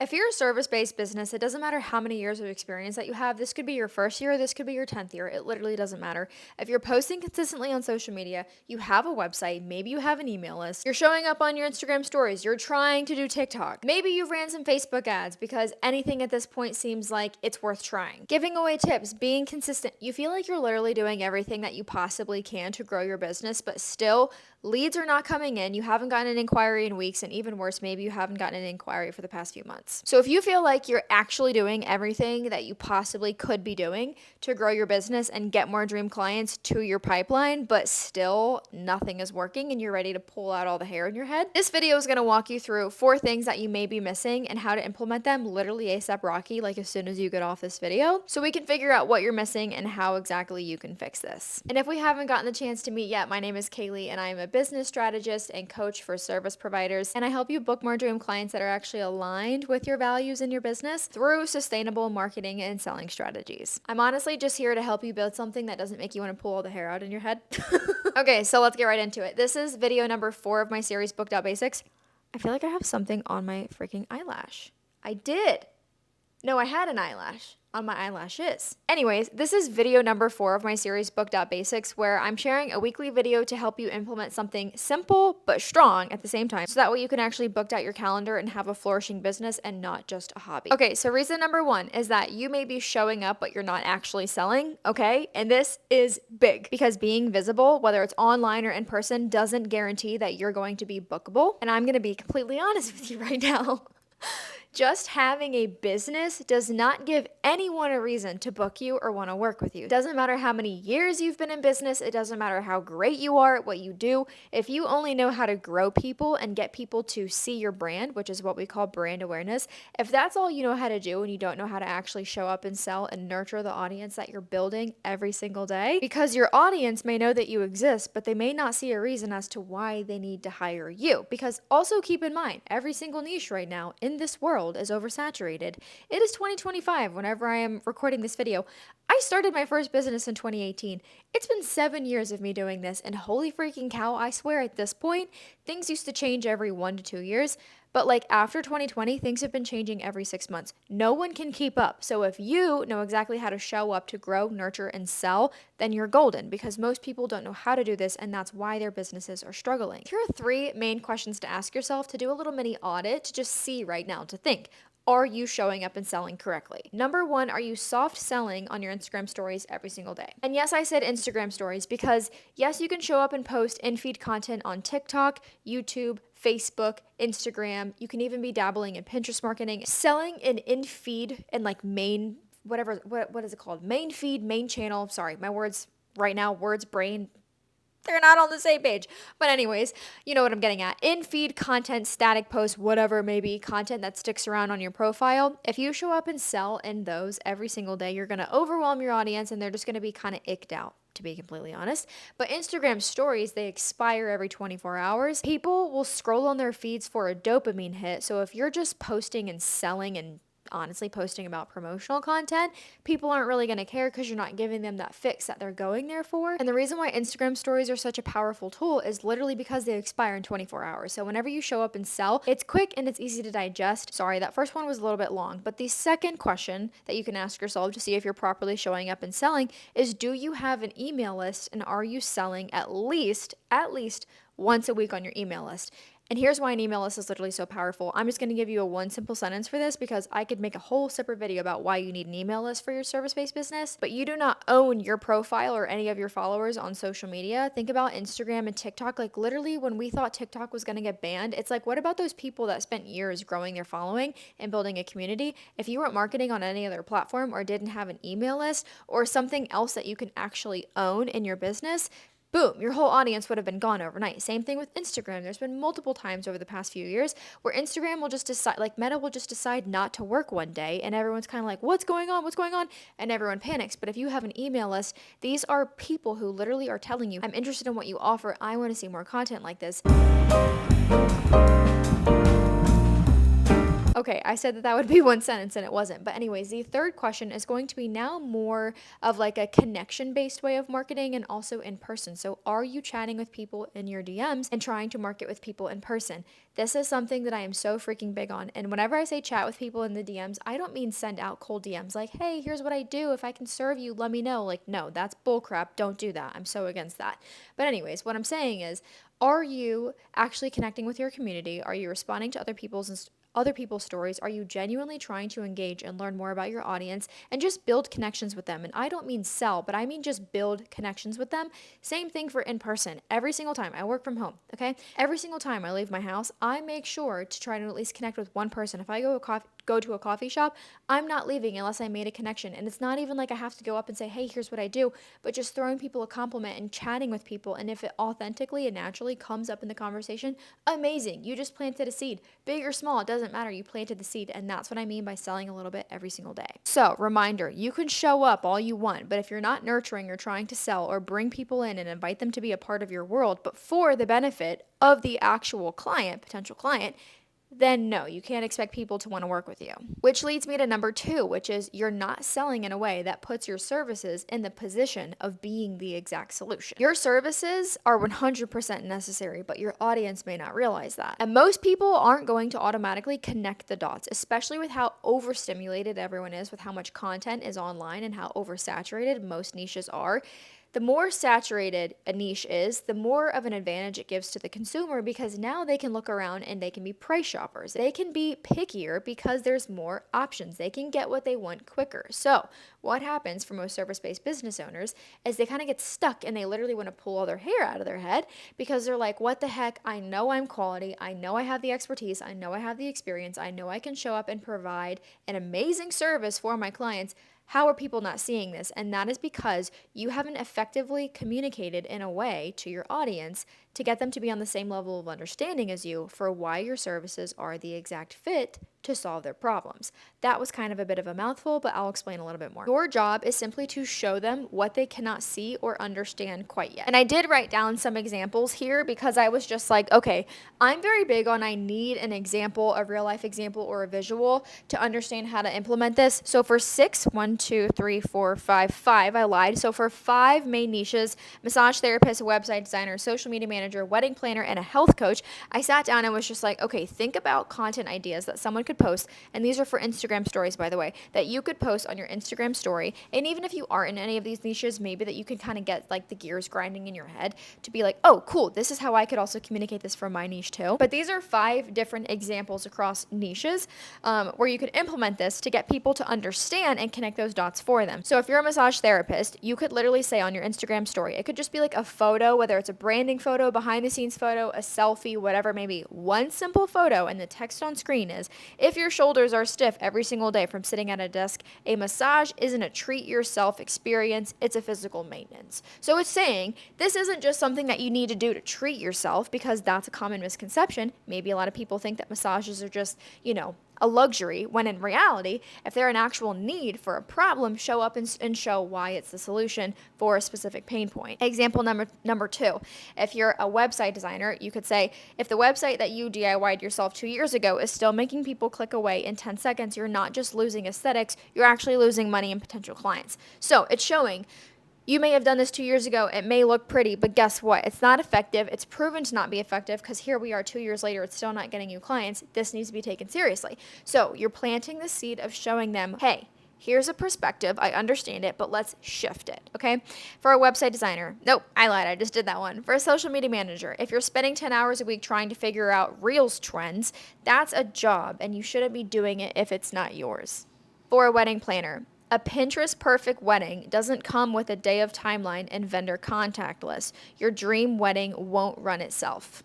If you're a service-based business, it doesn't matter how many years of experience that you have. This could be your first year, this could be your 10th year. It literally doesn't matter. If you're posting consistently on social media, you have a website, maybe you have an email list, you're showing up on your Instagram stories, you're trying to do TikTok. Maybe you've ran some Facebook ads because anything at this point seems like it's worth trying. Giving away tips, being consistent. You feel like you're literally doing everything that you possibly can to grow your business, but still leads are not coming in. You haven't gotten an inquiry in weeks, and even worse, maybe you haven't gotten an inquiry for the past few months. So if you feel like you're actually doing everything that you possibly could be doing to grow your business and get more dream clients to your pipeline, but still nothing is working and you're ready to pull out all the hair in your head, this video is going to walk you through 4 things that you may be missing and how to implement them literally ASAP Rocky, like as soon as you get off this video, so we can figure out what you're missing and how exactly you can fix this. And if we haven't gotten the chance to meet yet, my name is Kaylee and I am a business strategist and coach for service providers, and I help you book more dream clients that are actually aligned with your values in your business through sustainable marketing and selling strategies. I'm honestly just here to help you build something that doesn't make you want to pull all the hair out in your head. Okay, so let's get right into it. This is video number 4 of my series, Booked Out Basics. I feel like I have something on my freaking eyelash. I did. No, I had an eyelash on my eyelashes. Anyways, this is video number 4 of my series, Booked Out Basics, where I'm sharing a weekly video to help you implement something simple but strong at the same time, so that way you can actually book out your calendar and have a flourishing business and not just a hobby. Okay, so reason number 1 is that you may be showing up but you're not actually selling, okay? And this is big because being visible, whether it's online or in person, doesn't guarantee that you're going to be bookable. And I'm gonna be completely honest with you right now. Just having a business does not give anyone a reason to book you or want to work with you. It doesn't matter how many years you've been in business. It doesn't matter how great you are at what you do. If you only know how to grow people and get people to see your brand, which is what we call brand awareness, if that's all you know how to do and you don't know how to actually show up and sell and nurture the audience that you're building every single day, because your audience may know that you exist, but they may not see a reason as to why they need to hire you. Because also keep in mind, every single niche right now in this world is oversaturated. It is 2025 whenever I am recording this video. I started my first business in 2018. It's been 7 years of me doing this, and holy freaking cow, I swear at this point, things used to change every 1 to 2 years. But like after 2020, things have been changing every 6 months. No one can keep up. So if you know exactly how to show up to grow, nurture, and sell, then you're golden, because most people don't know how to do this, and that's why their businesses are struggling. Here are 3 main questions to ask yourself, to do a little mini audit, to just see right now, to think. Are you showing up and selling correctly? Number 1, are you soft selling on your Instagram stories every single day? And yes, I said Instagram stories because yes, you can show up and post in-feed content on TikTok, YouTube, Facebook, Instagram. You can even be dabbling in Pinterest marketing. Selling an in-feed and like main, whatever, what is it called? Main feed, main channel. Sorry, my words right now, words, brain, they're not on the same page. But anyways, you know what I'm getting at. In-feed content, static posts, whatever it may be, content that sticks around on your profile. If you show up and sell in those every single day, you're going to overwhelm your audience and they're just going to be kind of icked out, to be completely honest. But Instagram stories, they expire every 24 hours. People will scroll on their feeds for a dopamine hit. So if you're just posting and selling and honestly posting about promotional content, people aren't really going to care because you're not giving them that fix that they're going there for. And the reason why Instagram stories are such a powerful tool is literally because they expire in 24 hours. So whenever you show up and sell, it's quick and it's easy to digest. Sorry, that first one was a little bit long, but the second question that you can ask yourself to see if you're properly showing up and selling is, do you have an email list and are you selling at least once a week on your email list? And here's why an email list is literally so powerful. I'm just going to give you a 1 simple sentence for this because I could make a whole separate video about why you need an email list for your service-based business, but you do not own your profile or any of your followers on social media. Think about Instagram and TikTok. Like literally when we thought TikTok was going to get banned, it's like, what about those people that spent years growing their following and building a community? If you weren't marketing on any other platform or didn't have an email list or something else that you can actually own in your business, boom, your whole audience would have been gone overnight. Same thing with Instagram. There's been multiple times over the past few years where Instagram will just decide, like Meta will just decide not to work one day and everyone's kind of like, what's going on? What's going on? And everyone panics. But if you have an email list, these are people who literally are telling you, I'm interested in what you offer. I want to see more content like this. Okay, I said that that would be one sentence and it wasn't. But, anyways, the third question is going to be now more of like a connection based way of marketing and also in person. So, are you chatting with people in your DMs and trying to market with people in person? This is something that I am so freaking big on. And whenever I say chat with people in the DMs, I don't mean send out cold DMs like, hey, here's what I do. If I can serve you, let me know. Like, no, that's bullcrap. Don't do that. I'm so against that. But, anyways, what I'm saying is, are you actually connecting with your community? Are you responding to other people's stories? Are you genuinely trying to engage and learn more about your audience and just build connections with them? And I don't mean sell, but I mean just build connections with them. Same thing for in person. Every single time I work from home, okay? Every single time I leave my house, I make sure to try to at least connect with one person. If I go to a coffee shop, I'm not leaving unless I made a connection. And it's not even like I have to go up and say, hey, here's what I do, but just throwing people a compliment and chatting with people. And if it authentically and naturally comes up in the conversation, amazing. You just planted a seed. Big or small, it doesn't matter. You planted the seed. And that's what I mean by selling a little bit every single day. So, reminder, you can show up all you want, but if you're not nurturing or trying to sell or bring people in and invite them to be a part of your world, but for the benefit of the actual client, potential client, then no, you can't expect people to want to work with you. Which leads me to number 2, which is you're not selling in a way that puts your services in the position of being the exact solution. Your services are 100% necessary, but your audience may not realize that. And most people aren't going to automatically connect the dots, especially with how overstimulated everyone is with how much content is online and how oversaturated most niches are. The more saturated a niche is, the more of an advantage it gives to the consumer because now they can look around and they can be price shoppers. They can be pickier because there's more options. They can get what they want quicker. So, what happens for most service-based business owners is they kind of get stuck and they literally want to pull all their hair out of their head because they're like, what the heck? I know I'm quality. I know I have the expertise. I know I have the experience. I know I can show up and provide an amazing service for my clients. How are people not seeing this? And that is because you haven't effectively communicated in a way to your audience to get them to be on the same level of understanding as you for why your services are the exact fit to solve their problems. That was kind of a bit of a mouthful, but I'll explain a little bit more. Your job is simply to show them what they cannot see or understand quite yet. And I did write down some examples here because I was just like, okay, I'm very big on I need an example, a real life example or a visual to understand how to implement this. So for 5, I lied. So for 5 main niches, massage therapist, website designer, social media manager, wedding planner, and a health coach, I sat down and was just like, okay, think about content ideas that someone could post. And these are for Instagram stories, by the way, that you could post on your Instagram story. And even if you aren't in any of these niches, maybe that you can kind of get like the gears grinding in your head to be like, oh, cool, this is how I could also communicate this for my niche too. But these are 5 different examples across niches where you could implement this to get people to understand and connect those dots for them. So if you're a massage therapist, you could literally say on your Instagram story, it could just be like a photo, whether it's a branding photo, behind the scenes photo, a selfie, whatever, maybe one simple photo, and the text on screen is, if your shoulders are stiff every single day from sitting at a desk, a massage isn't a treat yourself experience, it's a physical maintenance. So it's saying this isn't just something that you need to do to treat yourself, because that's a common misconception. Maybe a lot of people think that massages are just, a luxury, when in reality, if they're an actual need for a problem, show up and show why it's the solution for a specific pain point. Example number 2, if you're a website designer, you could say, if the website that you DIY'd yourself 2 years ago is still making people click away in 10 seconds, you're not just losing aesthetics, you're actually losing money and potential clients. So it's showing, you may have done this 2 years ago. It may look pretty, but guess what? It's not effective. It's proven to not be effective because here we are 2 years later. It's still not getting you clients. This needs to be taken seriously. So you're planting the seed of showing them, hey, here's a perspective. I understand it, but let's shift it, okay? For a website designer, nope, I lied. I just did that one. For a social media manager, if you're spending 10 hours a week trying to figure out Reels trends, that's a job, and you shouldn't be doing it if it's not yours. For a wedding planner, a Pinterest perfect wedding doesn't come with a day of timeline and vendor contact list. Your dream wedding won't run itself.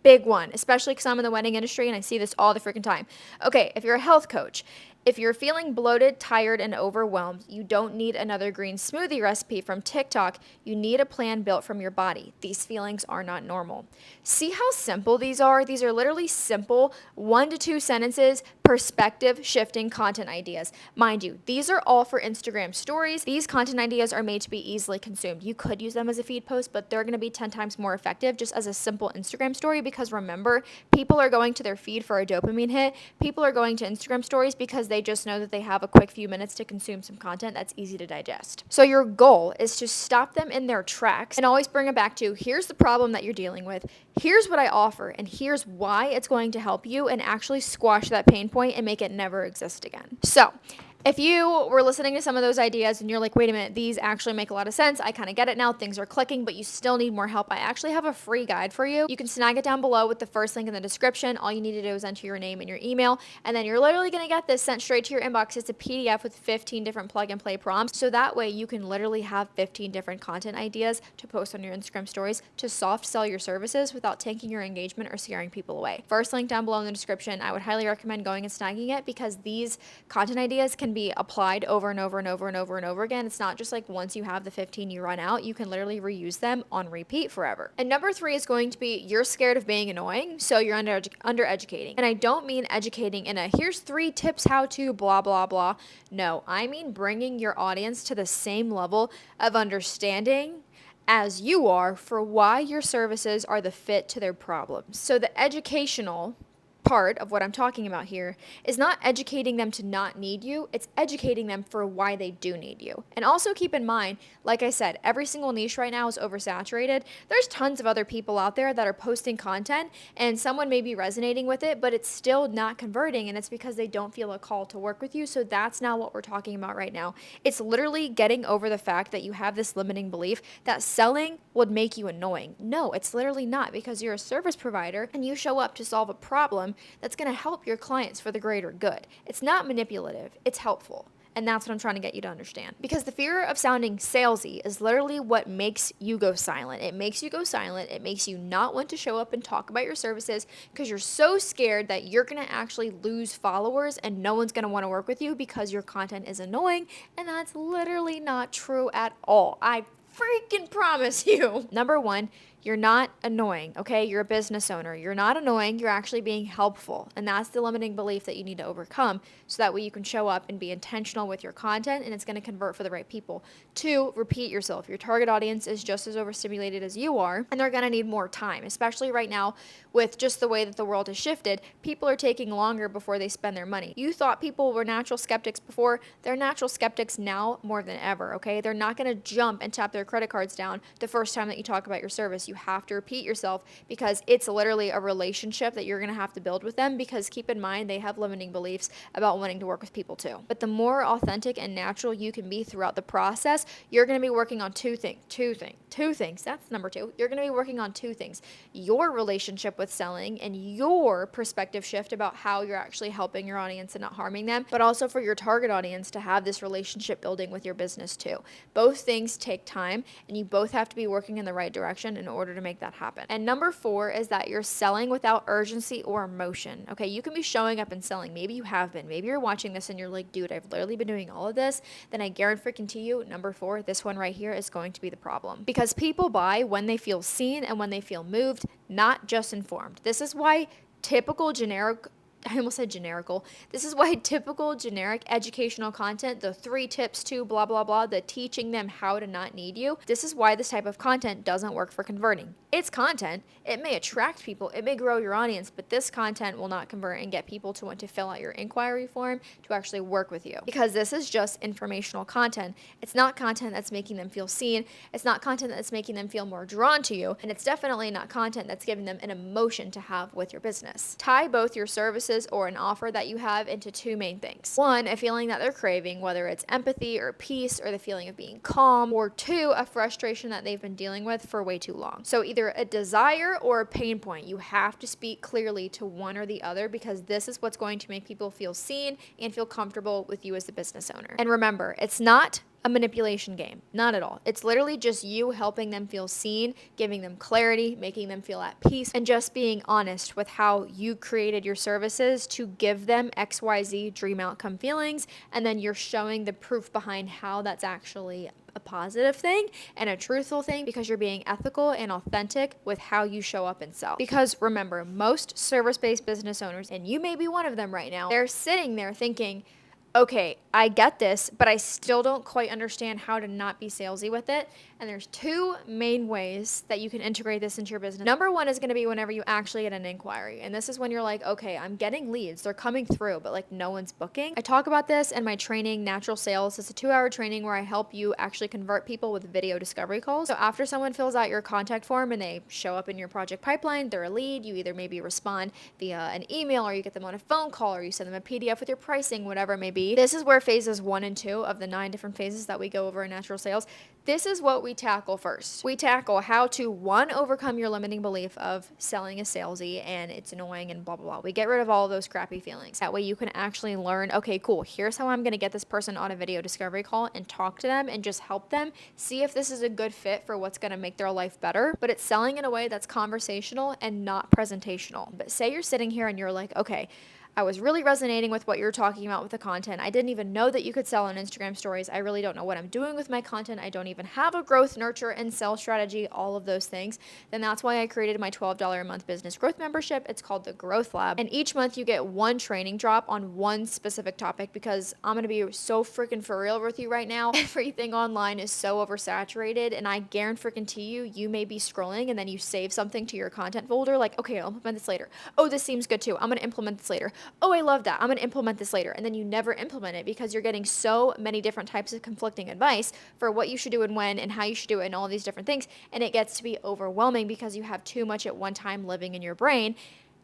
Big one, especially because I'm in the wedding industry and I see this all the freaking time. Okay, if you're a health coach, If you're feeling bloated, tired, and overwhelmed, you don't need another green smoothie recipe from TikTok. You need a plan built from your body. These feelings are not normal. See how simple these are? These are literally simple 1 to 2 sentences, perspective shifting content ideas. Mind you, these are all for Instagram stories. These content ideas are made to be easily consumed. You could use them as a feed post, but they're going to be 10 times more effective just as a simple Instagram story, because remember, people are going to their feed for a dopamine hit. People are going to Instagram stories because they just know that they have a quick few minutes to consume some content that's easy to digest. So your goal is to stop them in their tracks and always bring it back to, here's the problem that you're dealing with, here's what I offer, and here's why it's going to help you, and actually squash that pain point and make it never exist again. So if you were listening to some of those ideas and you're like, wait a minute, these actually make a lot of sense, I kind of get it now, things are clicking, but you still need more help, I actually have a free guide for you. You can snag it down below with the first link in the description. All you need to do is enter your name and your email, and then you're literally going to get this sent straight to your inbox. It's a PDF with 15 different plug and play prompts, so that way you can literally have 15 different content ideas to post on your Instagram stories to soft sell your services without tanking your engagement or scaring people away. First link down below in the description. I would highly recommend going and snagging it, because these content ideas can be applied over and over and over and over and over again. It's not just like once you have the 15 you run out. You can literally reuse them on repeat forever. And number 3 is going to be, you're scared of being annoying, so you're under-educating. And I don't mean educating in a here's 3 tips how to blah blah blah. No, I mean bringing your audience to the same level of understanding as you are for why your services are the fit to their problems. So the educational part of what I'm talking about here is not educating them to not need you, it's educating them for why they do need you. And also keep in mind, like I said, every single niche right now is oversaturated. There's tons of other people out there that are posting content and someone may be resonating with it, but it's still not converting, and it's because they don't feel a call to work with you. So that's not what we're talking about right now. It's literally getting over the fact that you have this limiting belief that selling would make you annoying. No, it's literally not, because you're a service provider and you show up to solve a problem that's going to help your clients for the greater good. It's not manipulative, it's helpful. And that's what I'm trying to get you to understand. Because the fear of sounding salesy is literally what makes you go silent. It makes you go silent. It makes you not want to show up and talk about your services, because you're so scared that you're going to actually lose followers and no one's going to want to work with you because your content is annoying. And that's literally not true at all. I freaking promise you. Number 1, you're not annoying, okay? You're a business owner. You're not annoying. You're actually being helpful. And that's the limiting belief that you need to overcome, so that way you can show up and be intentional with your content and it's going to convert for the right people. 2, repeat yourself. Your target audience is just as overstimulated as you are, and they're going to need more time, especially right now with just the way that the world has shifted. People are taking longer before they spend their money. You thought people were natural skeptics before. They're natural skeptics now more than ever, okay? They're not going to jump and tap their credit cards down the first time that you talk about your service. You have to repeat yourself, because it's literally a relationship that you're going to have to build with them, because keep in mind, they have limiting beliefs about wanting to work with people too. But the more authentic and natural you can be throughout the process, you're going to be working on two things. That's number 2. You're going to be working on 2 things: your relationship with selling and your perspective shift about how you're actually helping your audience and not harming them, but also for your target audience to have this relationship building with your business too. Both things take time, and you both have to be working in the right direction in order to make that happen. And number 4 is that you're selling without urgency or emotion. Okay, you can be showing up and selling. Maybe you have been. Maybe you're watching this and you're like, dude, I've literally been doing all of this. Then I guarantee you, number 4, this one right here, is going to be the problem. Because people buy when they feel seen and when they feel moved, not just informed. This is why typical generic I almost said generical. This is why typical generic educational content, the 3 tips to blah, blah, blah, the teaching them how to not need you, this is why this type of content doesn't work for converting. It's content. It may attract people. It may grow your audience, but this content will not convert and get people to want to fill out your inquiry form to actually work with you, because this is just informational content. It's not content that's making them feel seen. It's not content that's making them feel more drawn to you. And it's definitely not content that's giving them an emotion to have with your business. Tie both your services or an offer that you have into 2 main things. 1, a feeling that they're craving, whether it's empathy or peace or the feeling of being calm, or 2, a frustration that they've been dealing with for way too long. So either a desire or a pain point. You have to speak clearly to one or the other, because this is what's going to make people feel seen and feel comfortable with you as the business owner. And remember, it's not a manipulation game. Not at all. It's literally just you helping them feel seen, giving them clarity, making them feel at peace, and just being honest with how you created your services to give them XYZ dream outcome feelings. And then you're showing the proof behind how that's actually a positive thing and a truthful thing, because you're being ethical and authentic with how you show up and sell. Because remember, most service-based business owners, and you may be one of them right now, they're sitting there thinking, okay, I get this, but I still don't quite understand how to not be salesy with it. And there's two main ways that you can integrate this into your business. Number one is going to be whenever you actually get an inquiry. And this is when you're like, okay, I'm getting leads. They're coming through, but like no one's booking. I talk about this in my training, Natural Sales. It's a 2-hour training where I help you actually convert people with video discovery calls. So after someone fills out your contact form and they show up in your project pipeline, they're a lead. You either maybe respond via an email, or you get them on a phone call, or you send them a PDF with your pricing, whatever it may be. This is where phases 1 and 2 of the 9 different phases that we go over in Natural Sales, this is what we tackle first. We tackle how to, one, overcome your limiting belief of selling is salesy and it's annoying and blah, blah, blah. We get rid of all of those crappy feelings. That way you can actually learn, okay, cool, here's how I'm going to get this person on a video discovery call and talk to them and just help them see if this is a good fit for what's going to make their life better. But it's selling in a way that's conversational and not presentational. But say you're sitting here and you're like, okay, I was really resonating with what you're talking about with the content. I didn't even know that you could sell on Instagram stories. I really don't know what I'm doing with my content. I don't even have a growth, nurture, and sell strategy, all of those things. Then that's why I created my $12 a month business growth membership. It's called the Growth Lab. And each month you get one training drop on one specific topic, because I'm going to be so freaking for real with you right now. Everything online is so oversaturated, and I guarantee you may be scrolling and then you save something to your content folder like, okay, I'll implement this later. Oh, this seems good too. I'm going to implement this later. Oh, I love that. I'm going to implement this later. And then you never implement it because you're getting so many different types of conflicting advice for what you should do and when and how you should do it and all these different things. And it gets to be overwhelming because you have too much at one time living in your brain.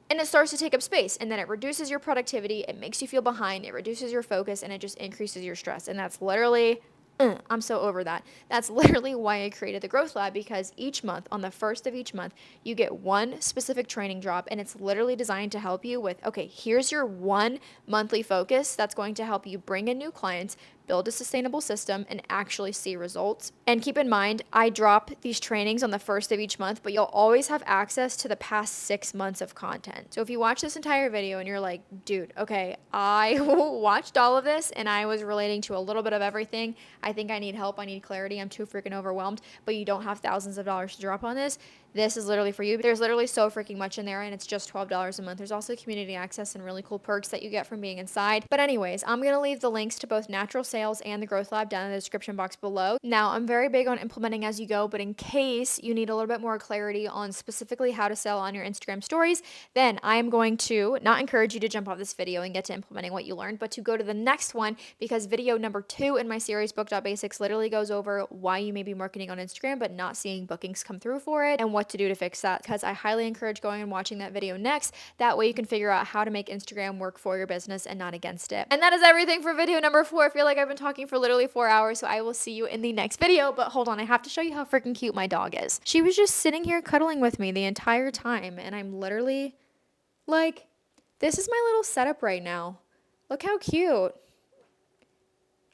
And it starts to take up space, and then it reduces your productivity. It makes you feel behind. It reduces your focus, and it just increases your stress. And that's literally... I'm so over that. That's literally why I created the Growth Lab, because each month, on the first of each month, you get one specific training drop, and it's literally designed to help you with, okay, here's your one monthly focus that's going to help you bring in new clients, build a sustainable system, and actually see results. And keep in mind, I drop these trainings on the first of each month, but you'll always have access to the past 6 months of content. So if you watch this entire video and you're like, dude, okay, I watched all of this and I was relating to a little bit of everything. I think I need help. I need clarity. I'm too freaking overwhelmed, but you don't have thousands of dollars to drop on this. This is literally for you. There's literally so freaking much in there, and it's just $12 a month. There's also community access and really cool perks that you get from being inside. But anyways, I'm going to leave the links to both Natural Sales and the Growth Lab down in the description box below. Now, I'm very big on implementing as you go, but in case you need a little bit more clarity on specifically how to sell on your Instagram stories, then I am going to not encourage you to jump off this video and get to implementing what you learned, but to go to the next one, because video number 2 in my series, Book.Basics, literally goes over why you may be marketing on Instagram but not seeing bookings come through for it, and what to do to fix that, because I highly encourage going and watching that video next. That way you can figure out how to make Instagram work for your business and not against it. And that is everything for video number 4. I feel like I've been talking for literally 4 hours, so I will see you in the next video. But hold on, I have to show you how freaking cute my dog is. She was just sitting here cuddling with me the entire time, and I'm literally like, this is my little setup right now. Look how cute.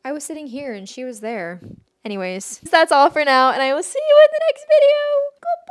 I was sitting here and she was there. Anyways, that's all for now, and I will see you in the next video. Goodbye.